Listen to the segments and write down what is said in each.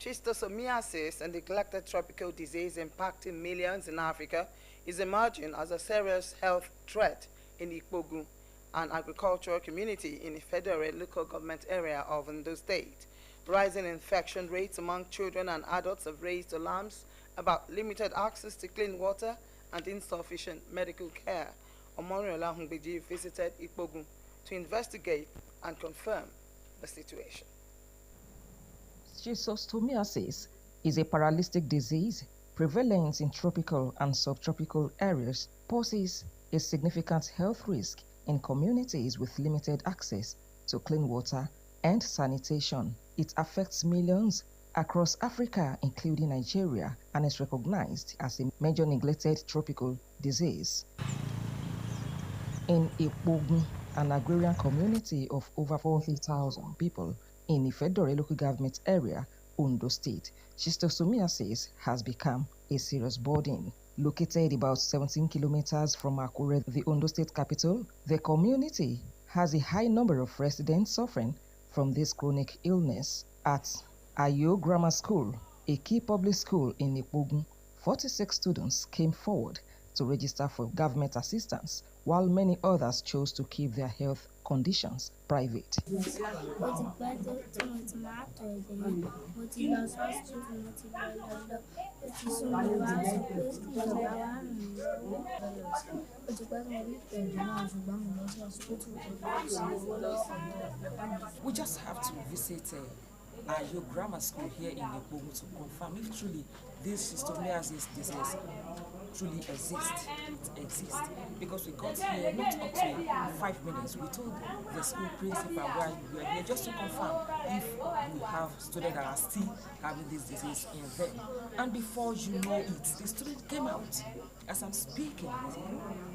Schistosomiasis, a neglected tropical disease impacting millions in Africa, is emerging as a serious health threat in Ikpogu, an agricultural community in the federal local government area of Ondo State. Rising infection rates among children and adults have raised alarms about limited access to clean water and insufficient medical care. Omoniola Hungbeji visited Ikpogu to investigate and confirm the situation. Schistosomiasis is a paralytic disease prevalent in tropical and subtropical areas, poses a significant health risk in communities with limited access to clean water and sanitation. It affects millions across Africa, including Nigeria, and is recognized as a major neglected tropical disease. In Ikpogu, an agrarian community of over 40,000 people in the federal local government area, Ondo State, schistosomiasis has become a serious burden. Located about 17 kilometers from Akure, the Ondo State capital, the community has a high number of residents suffering from this chronic illness. At Ayo Grammar School, a key public school in Ikpogu, 46 students came forward to register for government assistance, while many others chose to keep their health conditions private. We just have to visit your grammar school here in Ikpogu to confirm if truly this schistosomiasis disease truly exists. It exists because we got here not up to 5 minutes. We told the school principal where we were here just to confirm if we have students that are still having this disease in them. And before you know it, the student came out. As I'm speaking,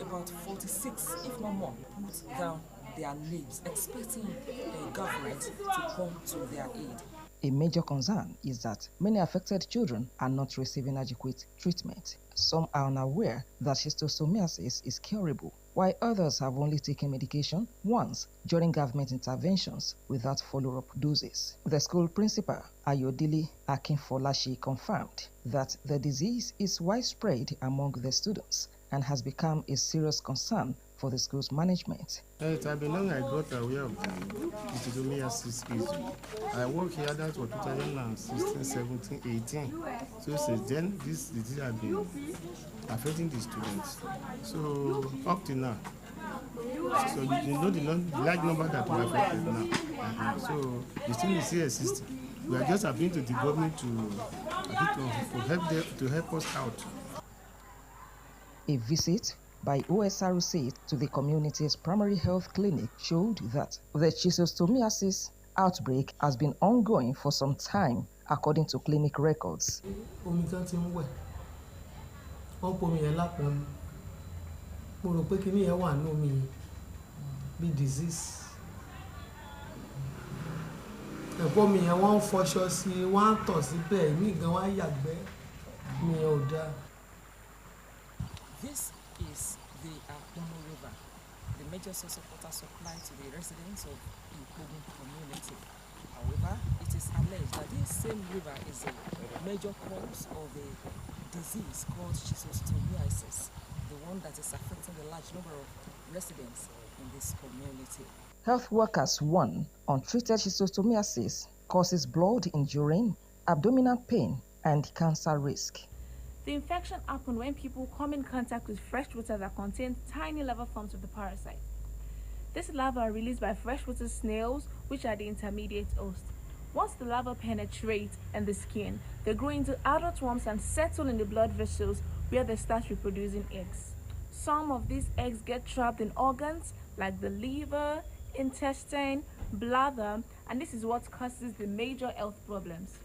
about 46, if not more, put down their names, expecting the government to come to their aid. A major concern is that many affected children are not receiving adequate treatment. Some are unaware that schistosomiasis is curable, while others have only taken medication once during government interventions without follow-up doses. The school principal, Ayodele Akinfolashi, confirmed that the disease is widespread among the students and has become a serious concern for the school's management. It has been long I got aware of the schistosomiasis issue. I work here, that was 2016, 17, 18. So since then, this disease has been affecting the students. So up to now, so you know the large number that we affected now. So the student is still existing. We are just appealing to the government to help us out. A visit by Osrc to the community's primary health clinic showed that the schistosomiasis outbreak has been ongoing for some time, according to clinic records. This is the Akpomo River, the major source of water supply to the residents of the Ikpogu community. However, it is alleged that this same river is a major cause of a disease called schistosomiasis, the one that is affecting a large number of residents in this community. Health workers warn untreated schistosomiasis causes blood in urine, abdominal pain, and cancer risk. The infection happens when people come in contact with fresh water that contains tiny larval forms of the parasite. These larvae are released by freshwater snails, which are the intermediate host. Once the larvae penetrate in the skin, they grow into adult worms and settle in the blood vessels where they start reproducing eggs. Some of these eggs get trapped in organs like the liver, intestine, bladder, and this is what causes the major health problems.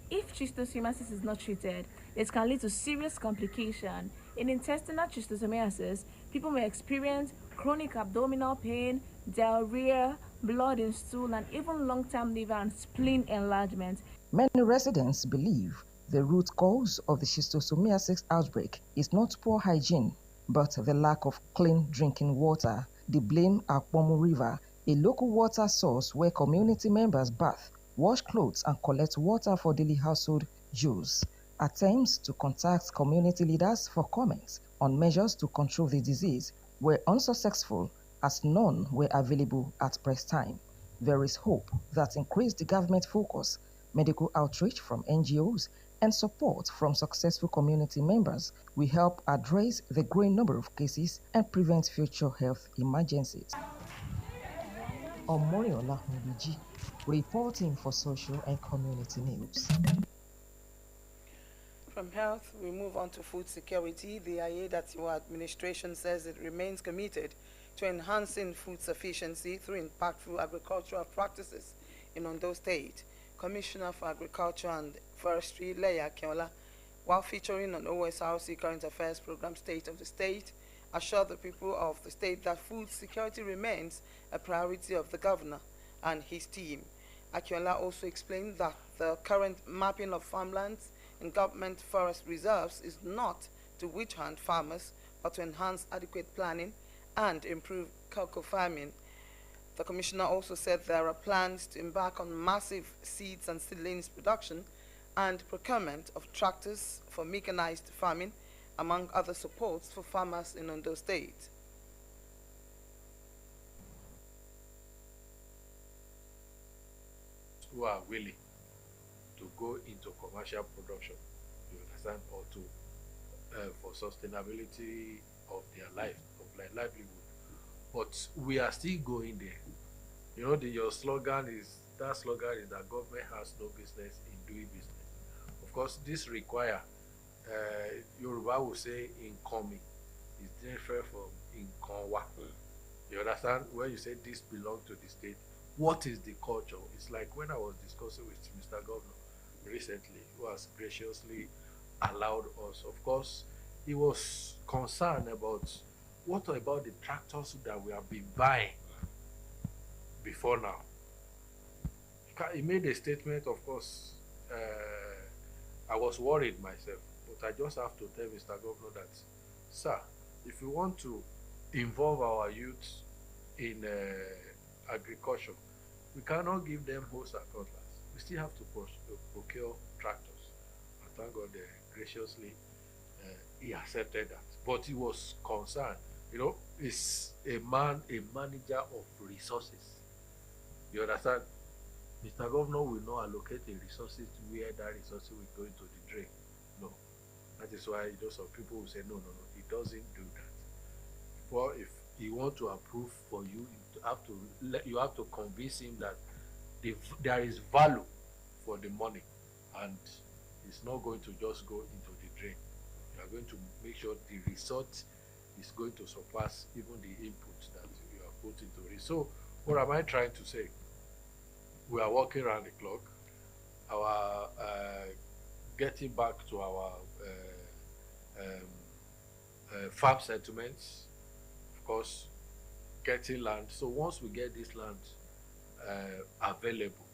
If schistosomiasis is not treated, it can lead to serious complications. In intestinal schistosomiasis, people may experience chronic abdominal pain, diarrhea, blood in stool, and even long-term liver and spleen enlargement. Many residents believe the root cause of the schistosomiasis outbreak is not poor hygiene, but the lack of clean drinking water. They blame Akpomo River, a local water source where community members bath wash clothes and collect water for daily household use. Attempts to contact community leaders for comments on measures to control the disease were unsuccessful as none were available at press time. There is hope that increased government focus, medical outreach from NGOs, and support from successful community members will help address the growing number of cases and prevent future health emergencies. Omoriola Mbiji, reporting for Social and Community News. From health, we move on to food security. The Ayedatiwa administration says it remains committed to enhancing food sufficiency through impactful agricultural practices in Ondo State. Commissioner for Agriculture and Forestry, Leah Keola, while featuring on Osrc Current Affairs Program State of the State, assured the people of the state that food security remains a priority of the governor and his team. Akiola also explained that the current mapping of farmlands and government forest reserves is not to witch hunt farmers, but to enhance adequate planning and improve cocoa farming. The commissioner also said there are plans to embark on massive seeds and seedlings production and procurement of tractors for mechanized farming, among other supports for farmers in Ondo State. Who are willing to go into commercial production, you understand, or to for sustainability of their life, of their livelihood. But we are still going there. You know, your slogan is that government has no business in doing business. Of course, this require Yoruba will say incoming is different from inconwa. You understand? When you say this belongs to the state, what is the culture? It's like when I was discussing with Mr. Governor recently, who has graciously allowed us. Of course, he was concerned about what about the tractors that we have been buying before now. He made a statement, of course. I was worried myself, but I just have to tell Mr. Governor that, sir, if you want to involve our youth in agriculture, we cannot give them hoes and cutlass. We still have to procure tractors. And thank God graciously he accepted that. But he was concerned. You know, he's a manager of resources. You understand? Mr. Governor will not allocate the resources where that resources will go into the drain. No. That is why some people will say, no, he doesn't do that. Well, if he wants to approve for you, you have to convince him that there is value for the money, and it's not going to just go into the drain. You are going to make sure the result is going to surpass even the input that you have put into it. So, what am I trying to say? We are working around the clock. Our getting back to our farm settlements, of course, getting land. So once we get this land available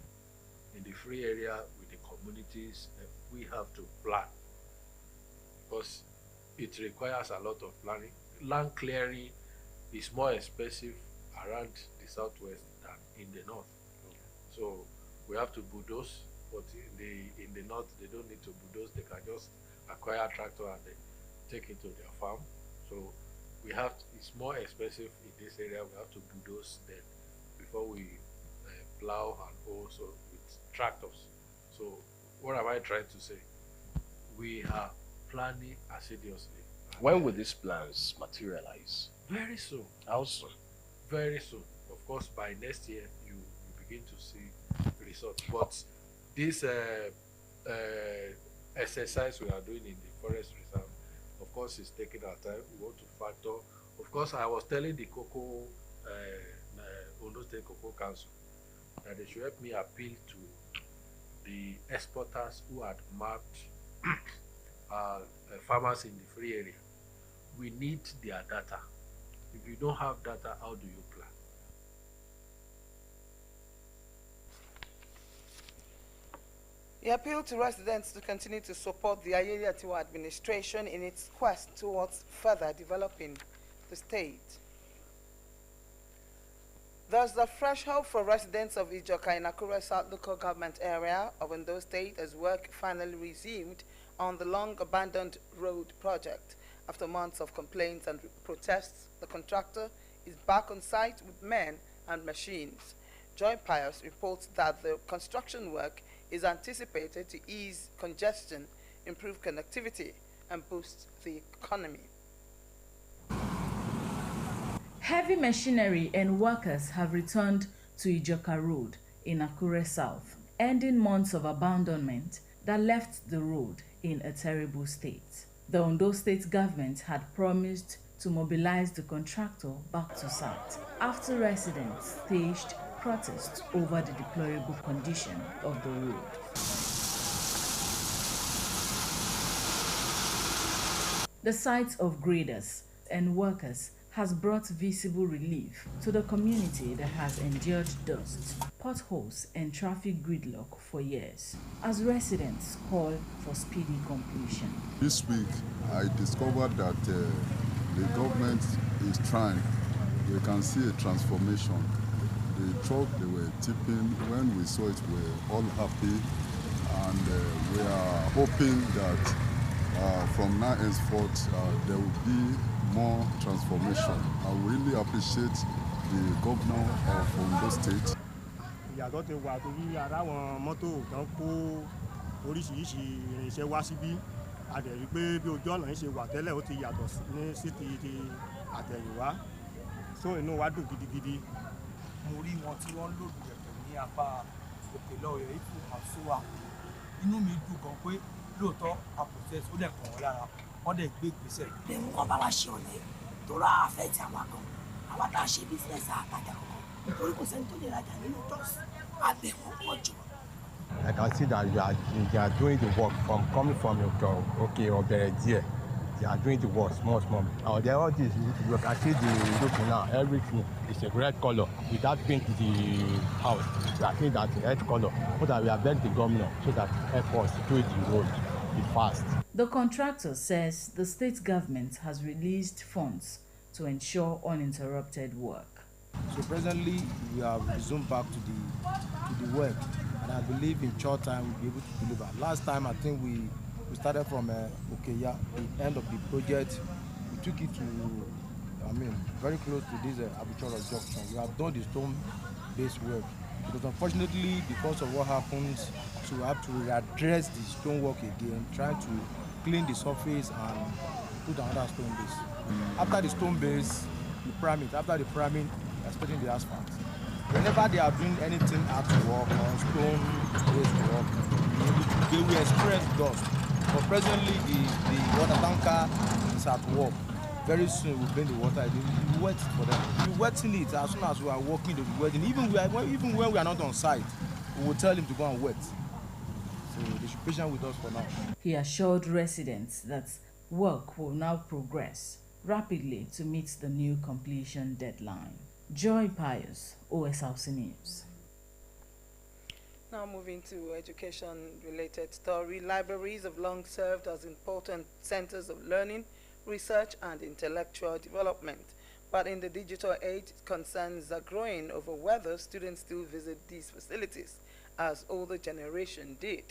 in the free area with the communities, we have to plan, because it requires a lot of planning. Land clearing is more expensive around the southwest than in the north. So we have to bulldoze, but in the north they don't need to bulldoze. They can just acquire a tractor and they take it to their farm. So it's more expensive in this area. We have to bulldoze then before we plow and also with tractors. So what am I trying to say? We are planning assiduously. When will these plans materialize? Very soon. How soon? Very soon. Of course, by next year you begin to see results. But this exercise we are doing in the forest reserve, of course, is taking our time. We want to factor. Of course, I was telling the Cocoa Ondo State Cocoa Council that they should help me appeal to the exporters who had mapped farmers in the free area. We need their data. If you don't have data, how do you plan? He appealed to residents to continue to support the Ayedatiwa administration in its quest towards further developing the state. Thus, the fresh hope for residents of Ijoka in Akure South local government area of Ondo State as work finally resumed on the long-abandoned road project. After months of complaints and protests, the contractor is back on site with men and machines. Joy Pius reports that the construction work is anticipated to ease congestion, improve connectivity, and boost the economy. Heavy machinery and workers have returned to Ijoka Road in Akure South, ending months of abandonment that left the road in a terrible state. The Ondo State government had promised to mobilize the contractor back to site after residents staged protests over the deplorable condition of the road. The sight of graders and workers has brought visible relief to the community that has endured dust, potholes and traffic gridlock for years, as residents call for speedy completion. This week, I discovered that the government is trying. We can see a transformation. The truck they were tipping, when we saw it, we were all happy, and we are hoping that from now henceforth there will be more transformation. I really appreciate the governor of Ondo State. Ìyàtọ̀ ti wà torí ara àwọn mọ́tò kan kó oríṣiríṣi irinṣẹ́ wá síbí. A dẹ̀ rí pé bí ojú ọ̀nà ń ṣe wà tẹ́lẹ̀ ó ti yàtọ̀ ní sí ti àtẹ̀yìnwá. So inú wa dùn gidigidi. Mo rí wọn tí wọ́n lòdù ẹ̀fẹ̀ ní apá òkè lọ́ọ̀yọ̀ ìfún àṣùwà. Inú mi dùn gan pé lóòótọ́ àpòtẹ́s ó dẹ̀ kàn wọ́n lára. Wọ́n dẹ̀ gbé ìgbésẹ̀. Lẹ́nu kan bá wa ṣe ọ̀lẹ́ tó rà àfẹ́ tí àwọn kan àwọn tá a ṣe bísíǹsì àtàjà kankan nítorí kò sẹ́ni tó lè rajà nínú tọ́sí àbẹ̀wò pọ̀ jù. I can see that you are doing the work from coming from your or Beredia. They are doing the work small. There all this you can see the look now, everything is a red color. Without paint the house, we are seeing that red color. So that we have begged the governor so that help us do the road fast. The contractor says the state government has released funds to ensure uninterrupted work. So presently we have resumed back to the work, and I believe in short time we'll be able to deliver. Last time I think we started from the end of the project. We took it to very close to this Abuchoro junction. We have done the stone-based work. Because unfortunately, because of what happens, so we have to readdress the stonework again, try to clean the surface and put another stone base. After the stone base, you prime it. After the priming, you're spreading the asphalt. Whenever they are doing anything artwork or stone-based work, they will express dust. But presently, the water tanker is at work. Very soon we'll bring the water. We wet it for them. We wetting it as soon as we are working. They'll be wetting. Even when we are not on site, we will tell him to go and wet. So they should be patient with us for now. He assured residents that work will now progress rapidly to meet the new completion deadline. Joy Pius, Osrc News. Now moving to education-related story. Libraries have long served as important centers of learning, research and intellectual development. But in the digital age, concerns are growing over whether students still visit these facilities as older generation did.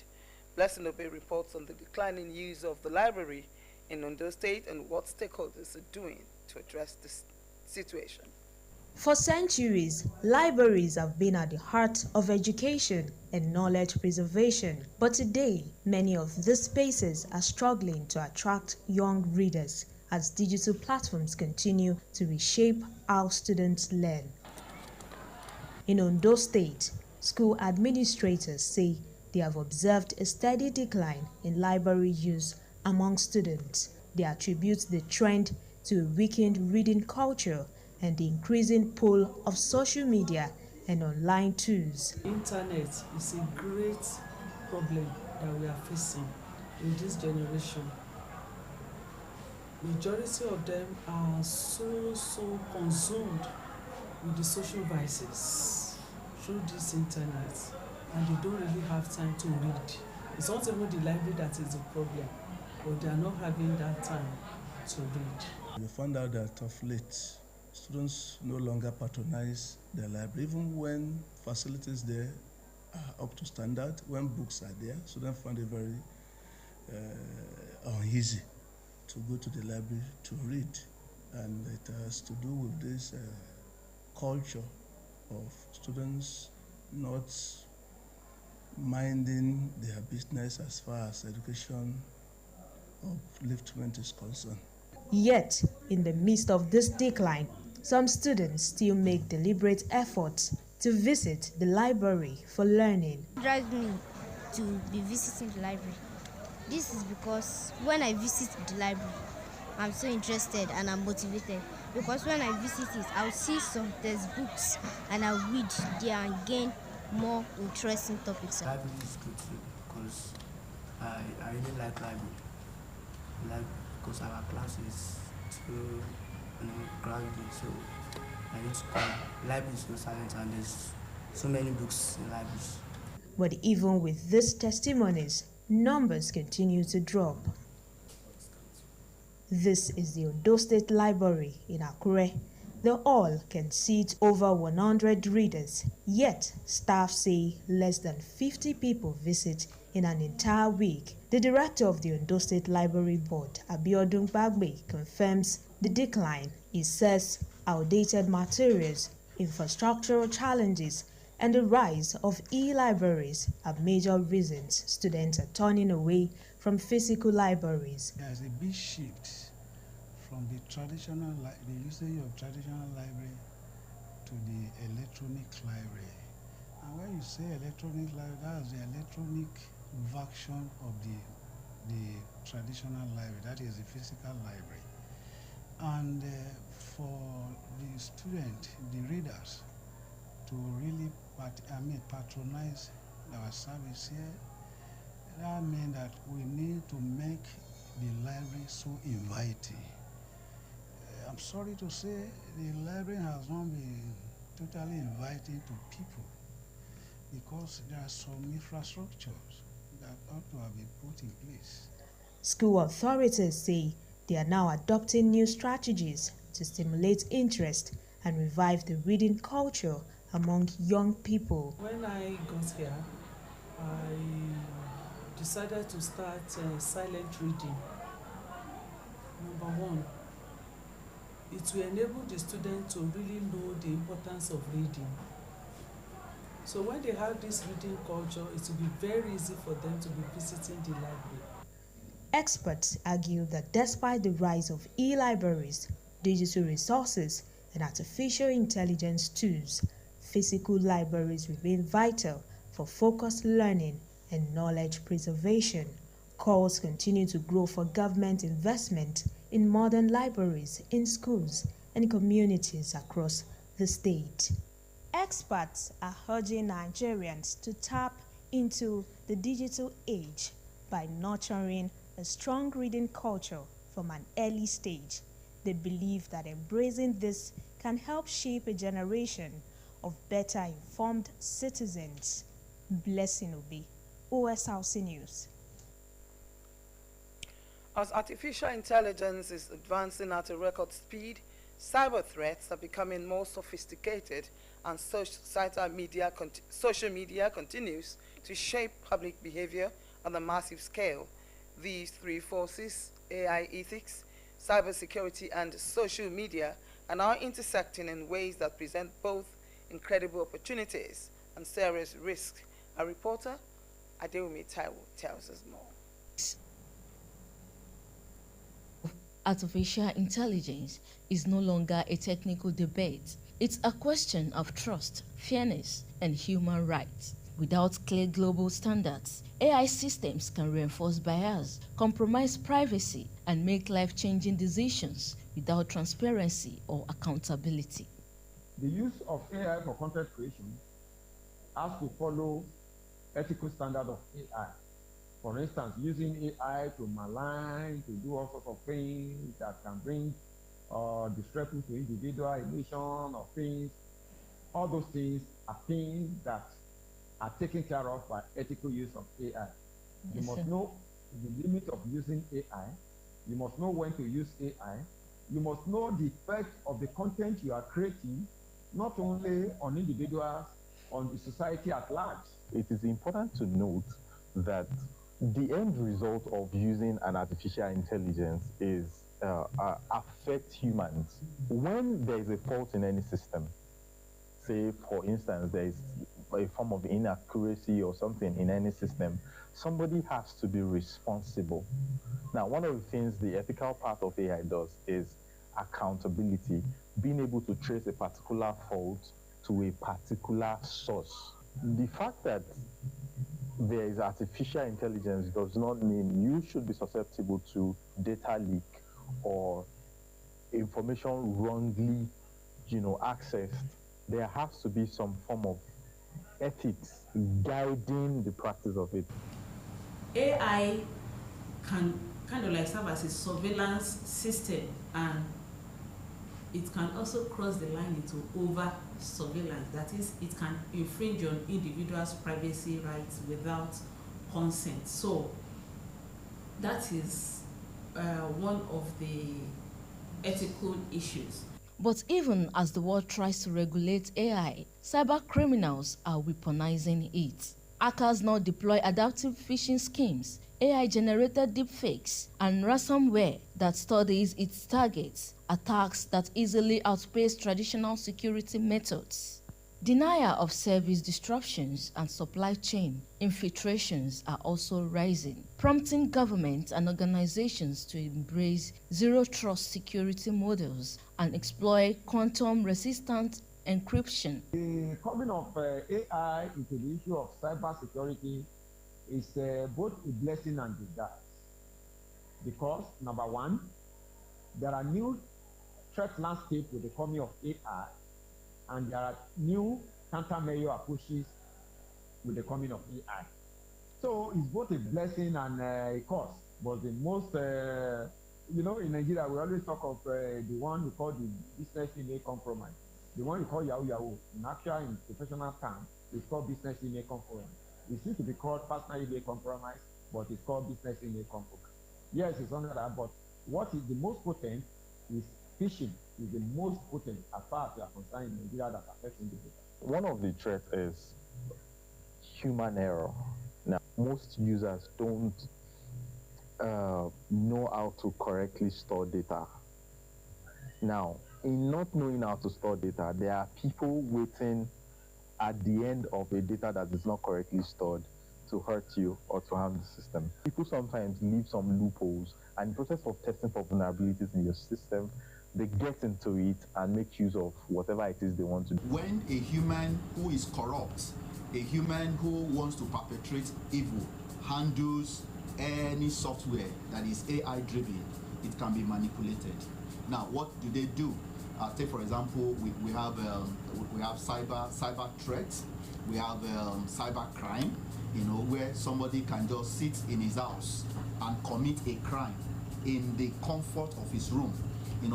Blessing Obey reports on the declining use of the library in Ondo State and what stakeholders are doing to address this situation. For centuries, libraries have been at the heart of education and knowledge preservation. But today, many of these spaces are struggling to attract young readers as digital platforms continue to reshape how students learn. In Ondo State, school administrators say they have observed a steady decline in library use among students. They attribute the trend to a weakened reading culture and the increasing pull of social media and online tools. Internet is a great problem that we are facing in this generation. Majority of them are so consumed with the social vices through this internet, and they don't really have time to read. It's not even the library that is the problem, but they are not having that time to read. We found out that of late, students no longer patronize the library, even when facilities there are up to standard. When books are there, students find it very uneasy to go to the library to read, and it has to do with this culture of students not minding their business as far as education upliftment is concerned. Yet, in the midst of this decline, some students still make deliberate efforts to visit the library for learning. It drives me to be visiting the library. This is because when I visit the library, I'm so interested and I'm motivated. Because when I visit it, I'll see some textbooks and I'll read there and gain more interesting topics. Library is good too because I really like library. Because our class is too crowded, so I need to come. Library is so silent and there's so many books in libraries. But even with these testimonies, numbers continue to drop. This is the Ondo State Library in Akure. The hall can seat over 100 readers, yet staff say less than 50 people visit in an entire week. The director of the Ondo State Library Board, Abiodun Bagbe, confirms the decline. He says outdated materials, infrastructural challenges, and the rise of e-libraries are major reasons students are turning away from physical libraries. There's a big shift from the usage of traditional library to the electronic library. And when you say electronic library, that's the electronic version of the traditional library, that is the physical library. And for the student, the readers, to really patronize our service here, that means that we need to make the library so inviting. I'm sorry to say the library has not been totally inviting to people because there are some infrastructures that ought to have been put in place. School authorities say they are now adopting new strategies to stimulate interest and revive the reading culture among young people. When I got here, I decided to start silent reading. Number one, it will enable the student to really know the importance of reading. So when they have this reading culture, it will be very easy for them to be visiting the library. Experts argue that despite the rise of e-libraries, digital resources, and artificial intelligence tools, physical libraries remain vital for focused learning and knowledge preservation. Calls continue to grow for government investment in modern libraries in schools and communities across the state. Experts are urging Nigerians to tap into the digital age by nurturing a strong reading culture from an early stage. They believe that embracing this can help shape a generation of better informed citizens. Blessing Obi, Osrc News. As artificial intelligence is advancing at a record speed, cyber threats are becoming more sophisticated, and social media continues to shape public behavior on a massive scale. These three forces, AI ethics, cybersecurity, and social media, are now intersecting in ways that present both incredible opportunities and serious risks. Our reporter, Adewumi Taiwo, tells us more. Artificial intelligence is no longer a technical debate. It's a question of trust, fairness, and human rights. Without clear global standards, AI systems can reinforce bias, compromise privacy, and make life-changing decisions without transparency or accountability. The use of AI for content creation has to follow ethical standard of AI. For instance, using AI to malign, to do all sorts of things that can bring disrepute to individual, a nation, or things. All those things are things that are taken care of by ethical use of AI. You must know the limit of using AI. You must know when to use AI. you must know the effect of the content you are creating, not only on individuals, on the society at large. It is important to note that the end result of using an artificial intelligence is affect humans. When there is a fault in any system, say for instance there is a form of inaccuracy or something in any system, somebody has to be responsible. Now, one of the things the ethical part of AI does is accountability, being able to trace a particular fault to a particular source. The fact that there is artificial intelligence does not mean you should be susceptible to data leak or information wrongly, accessed. There has to be some form of ethics guiding the practice of it. AI can kind of like serve as a surveillance system, and it can also cross the line into over surveillance. That is, it can infringe on individuals' privacy rights without consent. So that is one of the ethical issues. But even as the world tries to regulate AI, cyber criminals are weaponizing it. Hackers now deploy adaptive phishing schemes, AI-generated deepfakes, and ransomware that studies its targets, attacks that easily outpace traditional security methods. Denial of service disruptions and supply chain infiltrations are also rising, prompting governments and organizations to embrace zero-trust security models and exploit quantum-resistant encryption. The coming of AI into the issue of cybersecurity is both a blessing and disguise. Because, number one, there are new threat landscape with the coming of AI, and there are new countermeasure approaches with the coming of AI. So it's both a blessing and a curse. But the most, in Nigeria, we always talk of the one we call the business email compromise. The one we call Yahoo Yahoo. In actual, in professional terms, it's called business email compromise. It seems to be called personal email compromise, but it's called business email compromise. Yes, it's under that, but what is the most potent is phishing. Is the most potent as far as we are concerned in Nigeria that affects individuals. One of the threats is human error. Now, most users don't know how to correctly store data. Now, in not knowing how to store data, there are people waiting at the end of a data that is not correctly stored to hurt you or to harm the system. People sometimes leave some loopholes, and in the process of testing for vulnerabilities in your system, they get into it and make use of whatever it is they want to do. When a human who is corrupt, a human who wants to perpetrate evil, handles any software that is AI driven, it can be manipulated. Now, what do they do? Take for example, we have cyber threats, we have cyber crime, where somebody can just sit in his house and commit a crime in the comfort of his room.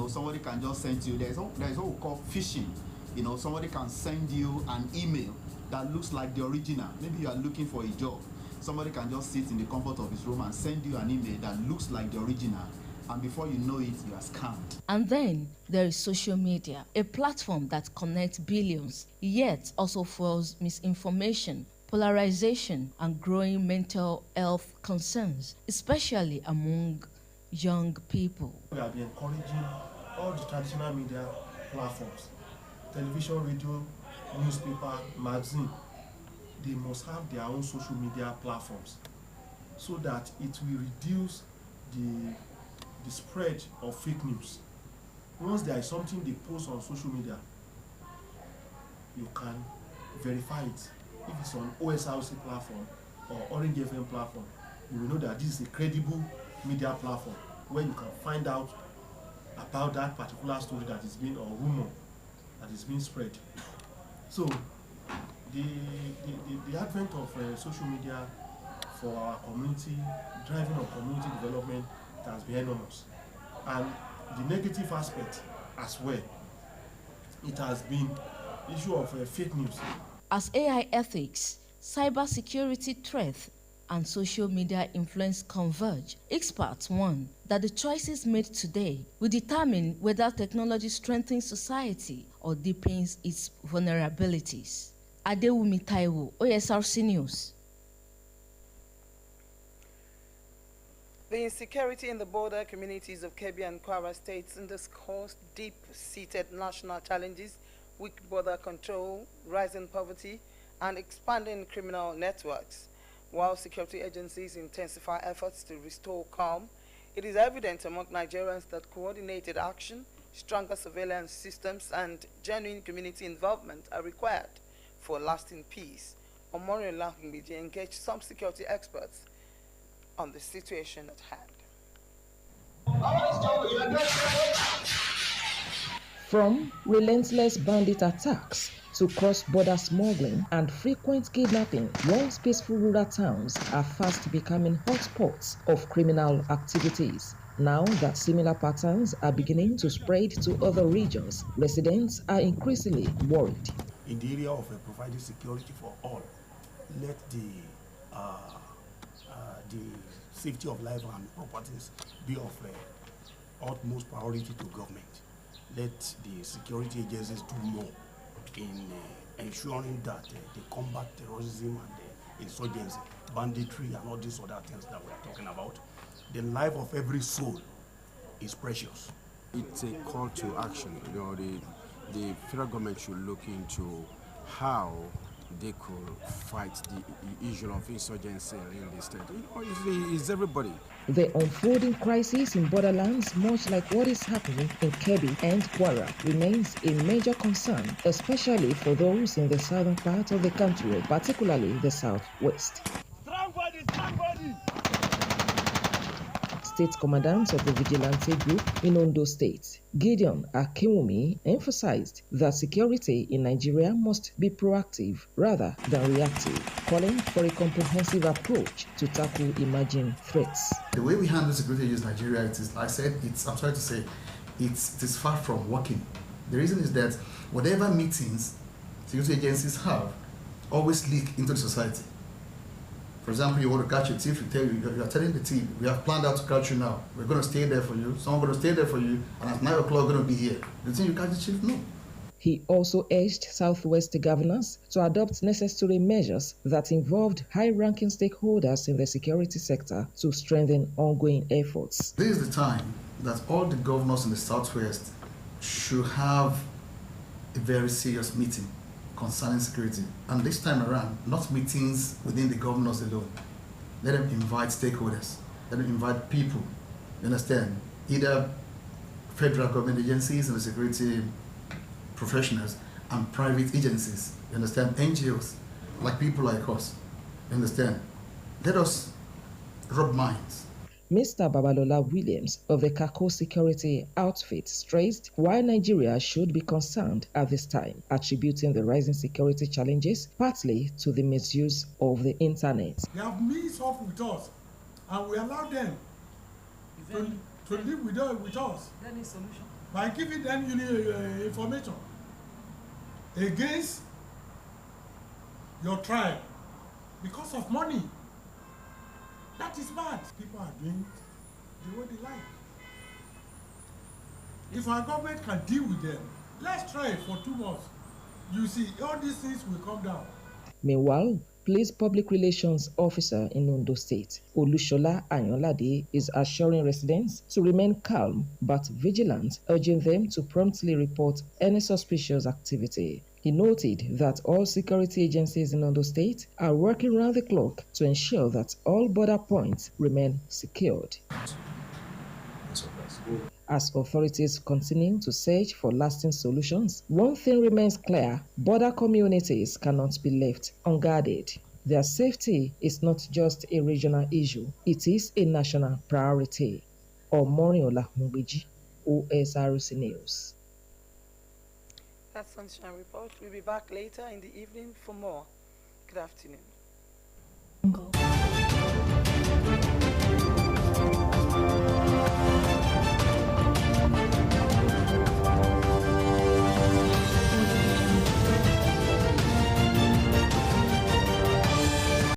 Somebody can just send you, there's what we call phishing. Somebody can send you an email that looks like the original. Maybe you are looking for a job. Somebody can just sit in the comfort of his room and send you an email that looks like the original. And before you know it, you are scammed. And then there is social media, a platform that connects billions, yet also fuels misinformation, polarization, and growing mental health concerns, especially among young people. We have been encouraging all the traditional media platforms, television, radio, newspaper, magazine. They must have their own social media platforms so that it will reduce the spread of fake news. Once there is something they post on social media, you can verify it. If it's on Osrc platform or Orange FM platform, you will know that this is a credible media platform where you can find out about that particular story that is being, or rumor that is being spread. So the advent of social media for our community, driving of community development, has been enormous. And the negative aspect as well, it has been issue of fake news. As AI ethics, cybersecurity threats and social media influence converge, experts warn that the choices made today will determine whether technology strengthens society or deepens its vulnerabilities. Adewumi Taiwo, Osrc News. The insecurity in the border communities of Kebbi and Kwara states underscores deep-seated national challenges, weak border control, rising poverty, and expanding criminal networks. While security agencies intensify efforts to restore calm, it is evident among Nigerians that coordinated action, stronger surveillance systems, and genuine community involvement are required for lasting peace. Omoriola Media engaged some security experts on the situation at hand. From relentless bandit attacks to cross-border smuggling and frequent kidnapping, once peaceful rural towns are fast becoming hotspots of criminal activities. Now that similar patterns are beginning to spread to other regions, residents are increasingly worried. In the area of providing security for all, let the safety of life and properties be of utmost priority to government. Let the security agencies do more in ensuring that they combat terrorism and insurgency, banditry, and all these other things that we are talking about. The life of every soul is precious. It's a call to action. You know, the federal government should look into how they could fight the issue of insurgency in the state. It's everybody. The unfolding crisis in borderlands, much like what is happening in Kebbi and Kwara, remains a major concern, especially for those in the southern part of the country, particularly the southwest. Strong body, strong body! State Commandant of the Vigilante Group in Ondo State, Gideon Akinwumi, emphasized that security in Nigeria must be proactive rather than reactive, calling for a comprehensive approach to tackle emerging threats. The way we handle security in Nigeria, it is, I'm sorry to say, it is far from working. The reason is that whatever meetings security agencies have always leak into the society. For example, you want to catch a thief, you are telling the thief, we have planned out to catch you now. We're going to stay there for you. Someone's going to stay there for you, and at 9 o'clock, we're going to be here. Do you think you catch the chief? No. He also urged Southwest governors to adopt necessary measures that involved high-ranking stakeholders in the security sector to strengthen ongoing efforts. This is the time that all the governors in the Southwest should have a very serious meeting concerning security. And this time around, not meetings within the governors alone. Let them invite stakeholders. Let them invite people. You understand? Either federal government agencies and the security professionals and private agencies. You understand? NGOs, like people like us. You understand? Let us rub minds. Mr. Babalola Williams of the Kako Security Outfit stressed why Nigeria should be concerned at this time, attributing the rising security challenges partly to the misuse of the internet. They have mixed up with us, and we allow them to live with us by giving them information against your tribe because of money. That is bad. People are doing the way they like. If our government can deal with them, let's try it for 2 months. You see, all these things will come down. Meanwhile, Police Public Relations Officer in Ondo State, Olushola Anyolade, is assuring residents to remain calm but vigilant, urging them to promptly report any suspicious activity. He noted that all security agencies in Ondo State are working round the clock to ensure that all border points remain secured. As authorities continue to search for lasting solutions, one thing remains clear: border communities cannot be left unguarded. Their safety is not just a regional issue, it is a national priority. Omoriola Mubiji, Osrc News. That's Sunshine Report. We'll be back later in the evening for more. Good afternoon.